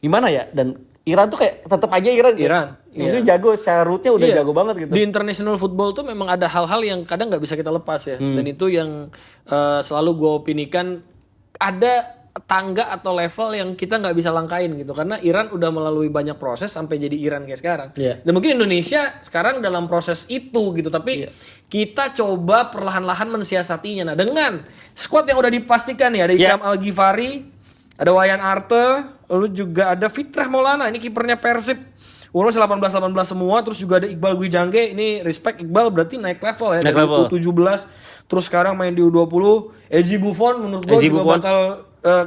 gimana ya, dan Iran tuh kayak tetap aja Iran. Maksudnya jago, secara rootnya udah jago banget gitu. Di international football tuh memang ada hal-hal yang kadang nggak bisa kita lepas ya. Dan itu yang selalu gue opinikan, ada tangga atau level yang kita nggak bisa langkain gitu. Karena Iran udah melalui banyak proses sampai jadi Iran kayak sekarang. Dan mungkin Indonesia sekarang dalam proses itu gitu. Tapi kita coba perlahan-lahan mensiasatinya. Nah dengan squad yang udah dipastikan ya, ada Ikram Al-Ghifari, ada Wayan Arte, lalu juga ada Fitrah Maulana, ini kipernya Persib. Umurnya 18 semua, terus juga ada Iqbal Gwijangge. Ini respect Iqbal berarti naik level ya dari U17 terus sekarang main di U20. Eji Buffon menurut gue juga bakal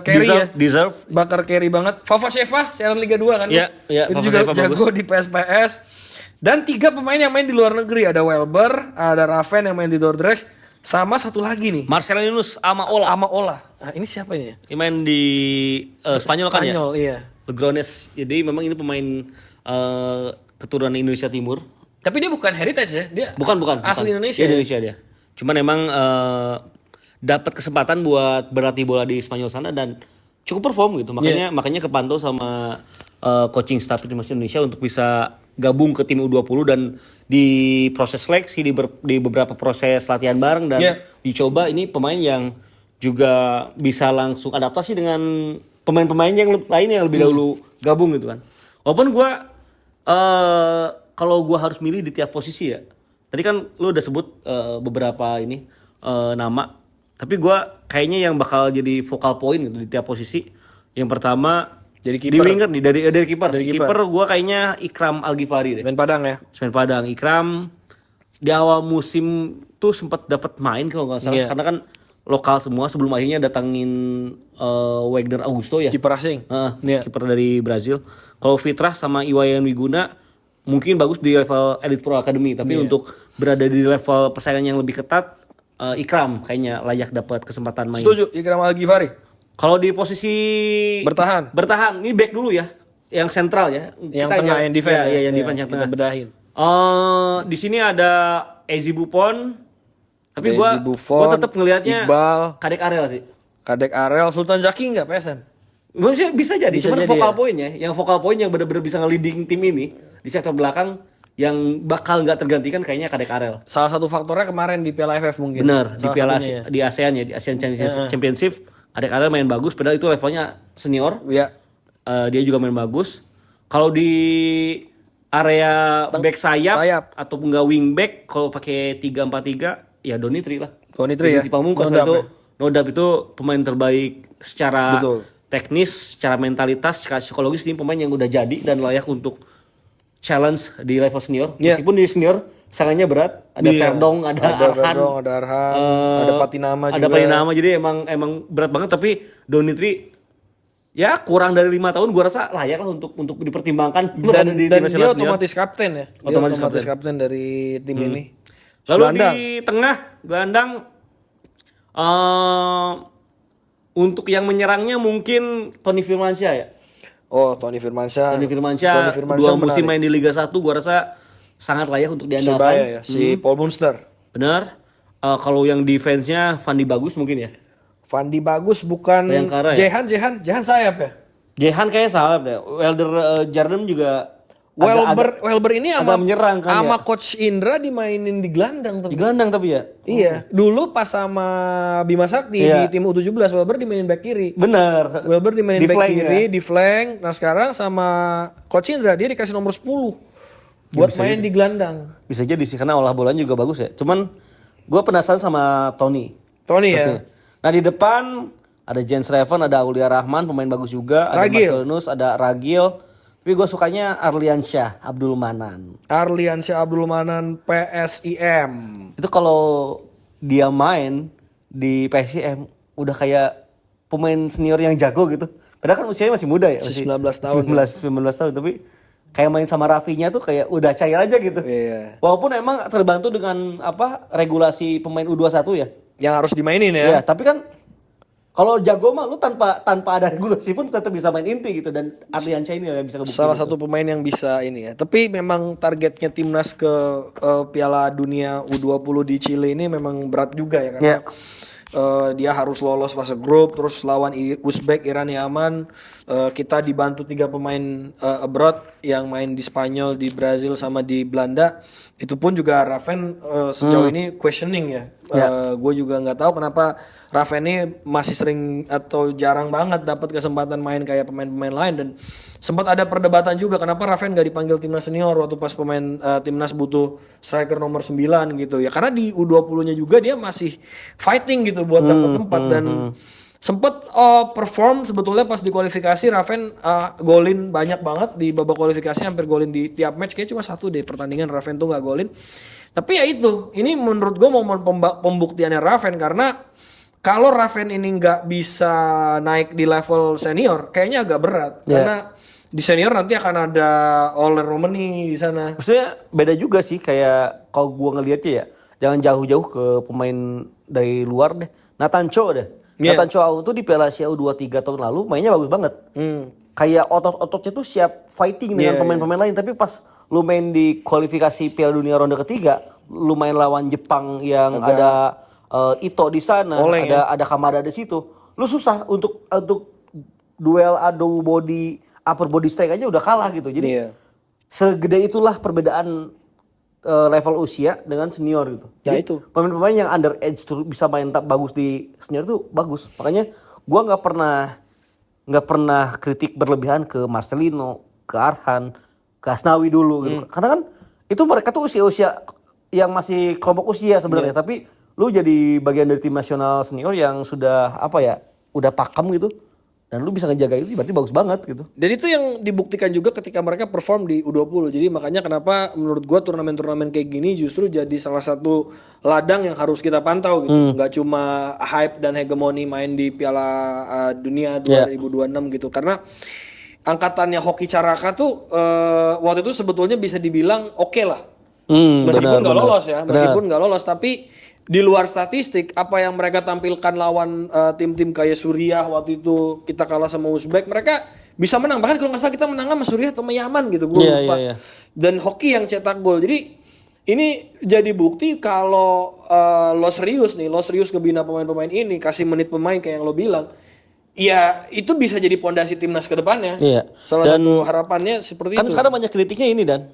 carry deserve. Bakal carry banget. Fafa Sheva siaran Liga 2 kan. Itu juga jago di PSPS. Dan 3 pemain yang main di luar negeri, ada Welber, ada Raven yang main di Dordrecht, sama satu lagi nih Marcelinus Amaola. Nah, ini siapa ini? Ini main di Spanyol kan ya? Iya. Legrones. Jadi memang ini pemain keturunan Indonesia Timur. Tapi dia bukan heritage ya? Dia bukan. Asli Indonesia. Dia Indonesia dia. Cuman emang dapat kesempatan buat berlatih bola di Spanyol sana dan cukup perform gitu. Makanya kepantau sama coaching staff timnas Indonesia untuk bisa gabung ke tim U20 dan di proses seleksi di beberapa proses latihan bareng dan dicoba ini pemain yang juga bisa langsung adaptasi dengan pemain-pemain yang lain yang lebih dahulu gabung gitu kan. Walaupun gue kalau gue harus milih di tiap posisi ya. Tadi kan lu udah sebut beberapa nama. Tapi gue kayaknya yang bakal jadi focal point gitu di tiap posisi. Yang pertama jadi di winger nih dari kiper. Kiper gue kayaknya Ikram Al-Ghifari deh. Semen Padang ya. Semen Padang. Ikram di awal musim tuh sempat dapat main kalau nggak salah. Karena kan lokal semua sebelum akhirnya datangin Wagner Augusto ya. Kiper asing. Iya. Kiper dari Brazil. Kalau Fitrah sama Iwayan Wiguna mungkin bagus di level Elite Pro Academy, tapi untuk berada di level persaingan yang lebih ketat, Ikram kayaknya layak dapat kesempatan main. Setuju, Ikram Al-Ghifari. Kalau di posisi bertahan, ini back dulu ya, yang sentral ya. Yang tengah, yang defense. Ya, yang defense yang kita tengah. bedahin. Di sini ada Ezi Buffon, tapi Ezi gua Buffon, tetap ngelihatnya Iqbal, Kadek Arel sih. Kadek Arel, Sultan Zaki nggak PSM? Maksudnya bisa jadi, Bisa cuman jadi vokal ya. poinnya, yang vokal poin yang benar-benar bisa nge-leading tim ini di sektor belakang yang bakal nggak tergantikan kayaknya Kadek Arel. Salah satu faktornya kemarin di Piala AFF mungkin. Benar, di Salah Piala satunya ya. di ASEAN ya, di ASEAN Championship, Kadek Arel main bagus, padahal itu levelnya senior. Ya. Dia juga main bagus. Kalau di area back sayap atau enggak wing back, kalau pakai 3-4-3 ya Donitri lah. Donitri ya. Pamungkas Nodap itu ya. Nodap itu pemain terbaik secara Betul. teknis, secara mentalitas, secara psikologis, ini pemain yang udah jadi dan layak untuk challenge di level senior. Iya. Meskipun di senior sangannya berat, ada Iya. Verdong, ada Arhan, Verdong, ada Arhan, ada Patinama juga. ada Patinama, jadi emang berat banget, tapi Donitri ya kurang dari 5 tahun gua rasa layak lah untuk dipertimbangkan berada Dan, di dan tim dia nasional senior. otomatis kapten ya. Dia Otomatis kapten dari tim ini. Lalu Gelandang. di tengah gelandang untuk yang menyerangnya mungkin Tony Firmansyah ya. Oh, Tony Firmansyah. Tony Firmansyah 2 musim menarik. main di Liga 1 gua rasa sangat layak untuk diandalkan. Persebaya ya, si Paul Munster. Benar. Kalau yang defense-nya Fandi Bagus mungkin ya. Fandi Bagus bukan Bayangkara ya? Jehan sayap ya. Jehan kayaknya salah deh. Welder Jardem juga Welber ini agak menyerang kan sama ya. Coach Indra dimainin di gelandang Di gelandang tapi ya. Iya, dulu pas sama Bima Sakti Iya. di tim U17 Welber dimainin back kiri. Benar. Welber dimainin Di back flank kiri, ya. di flank. Nah, sekarang sama Coach Indra dia dikasih nomor 10 buat main di gelandang. Bisa jadi sih karena olah bolanya juga bagus ya. Cuman gue penasaran sama Tony. Tony ya. Betul. Nah di depan ada Jens Reven, ada Aulia Rahman, pemain bagus juga. Ada Ragil. Marcelinus, ada Ragil. Tapi gue sukanya Arliansyah Abdul Manan. Arliansyah Abdul Manan PSIM. Itu kalau dia main di PSIM udah kayak pemain senior yang jago gitu. Padahal kan usianya masih muda ya. Masih 19 tahun. 19 tahun. Tapi kayak main sama Rafinya tuh kayak udah cair aja gitu. Iya. Walaupun emang terbantu dengan regulasi pemain U21 ya. Yang harus dimainin Iya, ya. tapi kan kalau jago mah lu tanpa ada regulasi pun tetap bisa main inti gitu, dan Arliansyah ini yang bisa kebukti. Salah gitu. satu pemain yang bisa ini ya. Tapi memang targetnya timnas ke Piala Dunia U20 di Chile ini memang berat juga ya karena dia harus lolos fase grup, terus lawan Uzbek, Iran, Yaman. Kita dibantu 3 pemain abroad yang main di Spanyol, di Brazil sama di Belanda. Itu pun juga Raven sejauh ini questioning ya. Gue juga nggak tahu kenapa Raven ini masih sering atau jarang banget dapat kesempatan main kayak pemain-pemain lain, dan sempat ada perdebatan juga kenapa Raven nggak dipanggil timnas senior waktu pas pemain timnas butuh striker nomor 9 gitu ya, karena di U20-nya juga dia masih fighting gitu buat dapat tempat dan sempet perform sebetulnya pas di kualifikasi. Raven golin banyak banget di babak kualifikasi, hampir golin di tiap match, kayak cuma 1 deh pertandingan Raven tuh nggak golin. Tapi ya itu, ini menurut gue momen pembuktiannya Raven, karena kalau Raven ini nggak bisa naik di level senior, kayaknya agak berat. Karena di senior nanti akan ada Oler Romani di sana. Maksudnya beda juga sih, kayak kalau gua ngeliatnya ya, jangan jauh-jauh ke pemain dari luar deh. Nathan Cho deh. Nathan Cho tuh di Piala Asia U23 tahun lalu mainnya bagus banget. Kayak otot-ototnya tuh siap fighting dengan pemain-pemain lain, tapi pas lu main di kualifikasi Piala Dunia ronde ketiga, lu main lawan Jepang yang ada Ito di sana, Oleng, ada Kamada di situ. Lu susah untuk duel adu body, upper body strike aja udah kalah gitu. Jadi segede itulah perbedaan level usia dengan senior gitu. Ya, Jadi itu. pemain-pemain yang under age tuh bisa main bagus di senior tuh bagus. Makanya gua nggak pernah kritik berlebihan ke Marcelino, ke Arhan, ke Asnawi dulu gitu. Karena kan itu mereka tuh usia-usia yang masih kelompok usia sebenarnya, tapi lu jadi bagian dari tim nasional senior yang sudah udah pakem gitu. dan lu bisa ngejaga itu berarti bagus banget gitu. Dan itu yang dibuktikan juga ketika mereka perform di U20. Jadi makanya kenapa menurut gua turnamen-turnamen kayak gini justru jadi salah satu ladang yang harus kita pantau gitu. Nggak cuma hype dan hegemoni main di Piala Dunia 2026 gitu. Karena angkatannya Hoki Caraka tuh waktu itu sebetulnya bisa dibilang oke lah. Meskipun nggak lolos ya, meskipun nggak lolos, tapi di luar statistik apa yang mereka tampilkan lawan tim-tim kayak Suriah waktu itu kita kalah sama Uzbek, mereka bisa menang, bahkan kalau nggak salah kita menang sama Suriah atau sama Yaman gitu, gue lupa. Dan Hoki yang cetak gol. Jadi ini jadi bukti kalau lo serius ngebina pemain-pemain ini, kasih menit pemain kayak yang lo bilang, ya itu bisa jadi pondasi timnas ke depannya. Salah satu harapannya seperti kan itu. Kan sekarang banyak kritiknya ini dan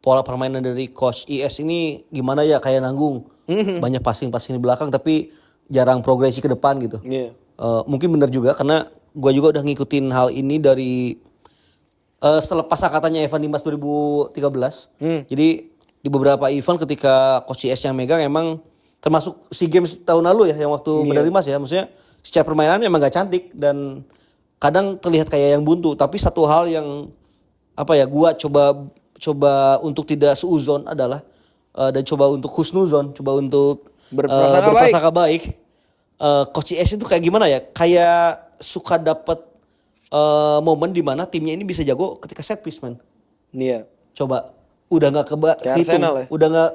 pola permainan dari coach IS ini gimana ya, kayak nanggung. Banyak passing di belakang tapi jarang progresi ke depan gitu. Mungkin benar juga karena gue juga udah ngikutin hal ini dari selepas angkatannya Evan Dimas 2013. Jadi di beberapa event ketika coach IS yang megang emang termasuk SEA Games tahun lalu ya yang waktu medali emas ya, maksudnya secara permainan emang gak cantik dan kadang terlihat kayak yang buntu. Tapi satu hal yang gue coba untuk tidak seuzon adalah dan coba untuk husnuzon, coba untuk berprasangka baik. Coach IS itu kayak gimana ya? Kayak suka dapat momen di mana timnya ini bisa jago ketika set piece, man. Iya. Coba udah nggak kehitung, udah nggak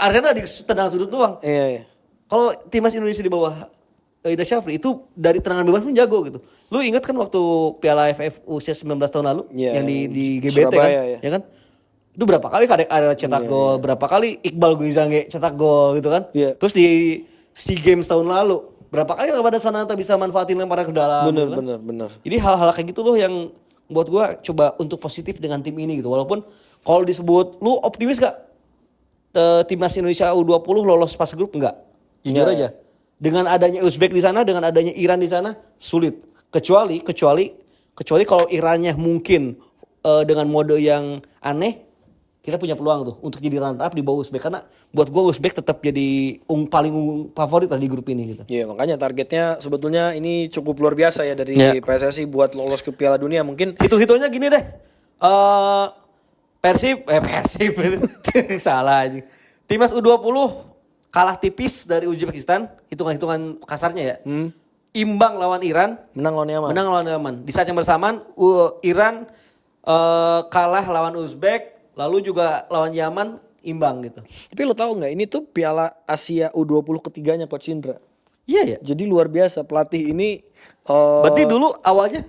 Arsenal di tendangan sudut doang. Iya. Kalau timnas Indonesia di bawah Ida Syafri itu dari tendangan bebas pun jago gitu. Lu ingat kan waktu Piala AFF usia 19 tahun lalu yang di GBT Surabaya, kan? Ya kan? Itu berapa kali ada cetak gol, berapa kali Iqbal Guizange cetak gol gitu kan? Terus di SEA Games tahun lalu berapa kali Ramadhan Sananta bisa manfaatin lemparan ke dalam. Bener. Jadi hal-hal kayak gitu loh yang buat gue coba untuk positif dengan tim ini gitu. Walaupun kalau disebut lu optimis gak timnas Indonesia U20 lolos fase grup? Enggak. Jujur aja. Dengan adanya Uzbek di sana, dengan adanya Iran di sana sulit. Kecuali kalau Irannya mungkin dengan mode yang aneh, kita punya peluang tuh untuk jadi runner up di bawah Uzbek, karena buat gue Uzbek tetap jadi paling favorit di grup ini gitu. Iya, makanya targetnya sebetulnya ini cukup luar biasa ya dari PSSI buat lolos ke Piala Dunia. Mungkin hitung-hitungnya gini deh. Persib salah aja. Timnas U20 kalah tipis dari Uzbekistan, hitungan kasarnya ya. Imbang lawan Iran, menang lawan Yaman. Di saat yang bersamaan Iran kalah lawan Uzbek, lalu juga lawan Yaman imbang gitu. Tapi lo tahu nggak, ini tuh Piala Asia U20 ketiganya Coach Indra. Iya ya. Jadi luar biasa pelatih ini. Berarti dulu awalnya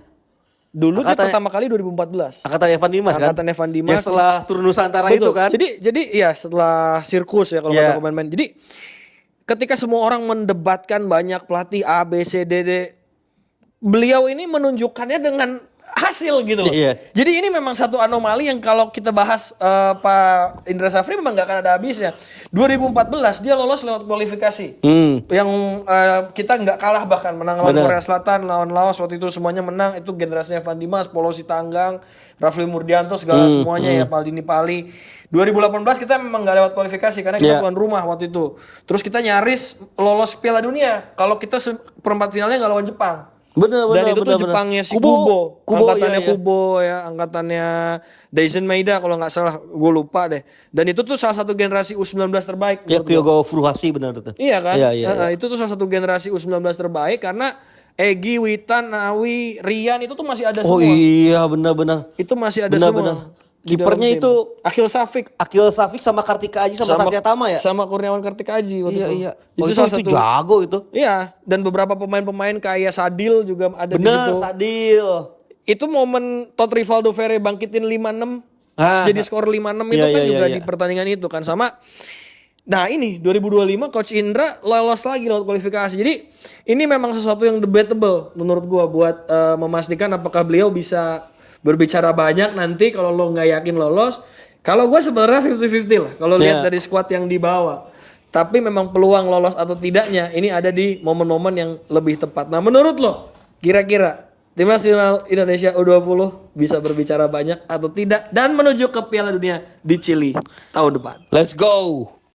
dia pertama kali 2014. Angkatan Evan Dimas kan? Angkatan Evan Dimas. Yang setelah turun Nusantara itu kan? Jadi ya setelah sirkus ya kalau kata pemain-pemain. Jadi ketika semua orang mendebatkan banyak pelatih A, B, C, D, D, beliau ini menunjukkannya dengan hasil gitu loh. Jadi ini memang satu anomali yang kalau kita bahas Pak Indra Syafri memang gak akan ada habisnya. 2014 dia lolos lewat kualifikasi. Yang kita gak kalah, bahkan menang lawan Korea Selatan, lawan Laos waktu itu semuanya menang. Itu generasinya Evan Dimas, Polo Sitanggang, Rafli Murdianto, segala semuanya ya, Maldini Pali. 2018 kita memang gak lewat kualifikasi karena kita tuan rumah waktu itu. Terus kita nyaris lolos Piala Dunia kalau kita perempat finalnya gak lawan Jepang. Dan itu tuh Jepangnya si Kubo, angkatannya Kubo ya, angkatannya Daisen Maeda kalau nggak salah, gue lupa deh. Dan itu tuh salah satu generasi U19 terbaik. Ya, Kyogo Furuhashi benar tuh. Iya kan? Itu tuh salah satu generasi U19 terbaik karena Egi, Witan, Nawi, Rian itu tuh masih ada semua. Oh iya, benar-benar. Itu masih ada semua. Kipernya itu Akil Safik sama Kartika Aji sama Satya Tama ya? Sama Kurniawan Kartika Aji waktu itu. Iya. Itu jago itu. Iya, dan beberapa pemain-pemain kayak Sadil juga ada di situ. Bener, Sadil. Itu momen Todd Rivaldo Ferre bangkitin 5-6. Jadi skor 5-6 itu kan juga di pertandingan itu kan sama. Nah ini 2025 Coach Indra lolos lagi lewat kualifikasi. Jadi ini memang sesuatu yang debatable menurut gua buat memastikan apakah beliau bisa berbicara banyak nanti kalau lo nggak yakin lolos. Kalau gue sebenarnya 50-50 lah kalau lihat dari skuad yang dibawa. Tapi memang peluang lolos atau tidaknya ini ada di momen-momen yang lebih tepat. Nah menurut lo kira-kira Timnas Indonesia U20 bisa berbicara banyak atau tidak dan menuju ke Piala Dunia di Chili tahun depan? Let's go.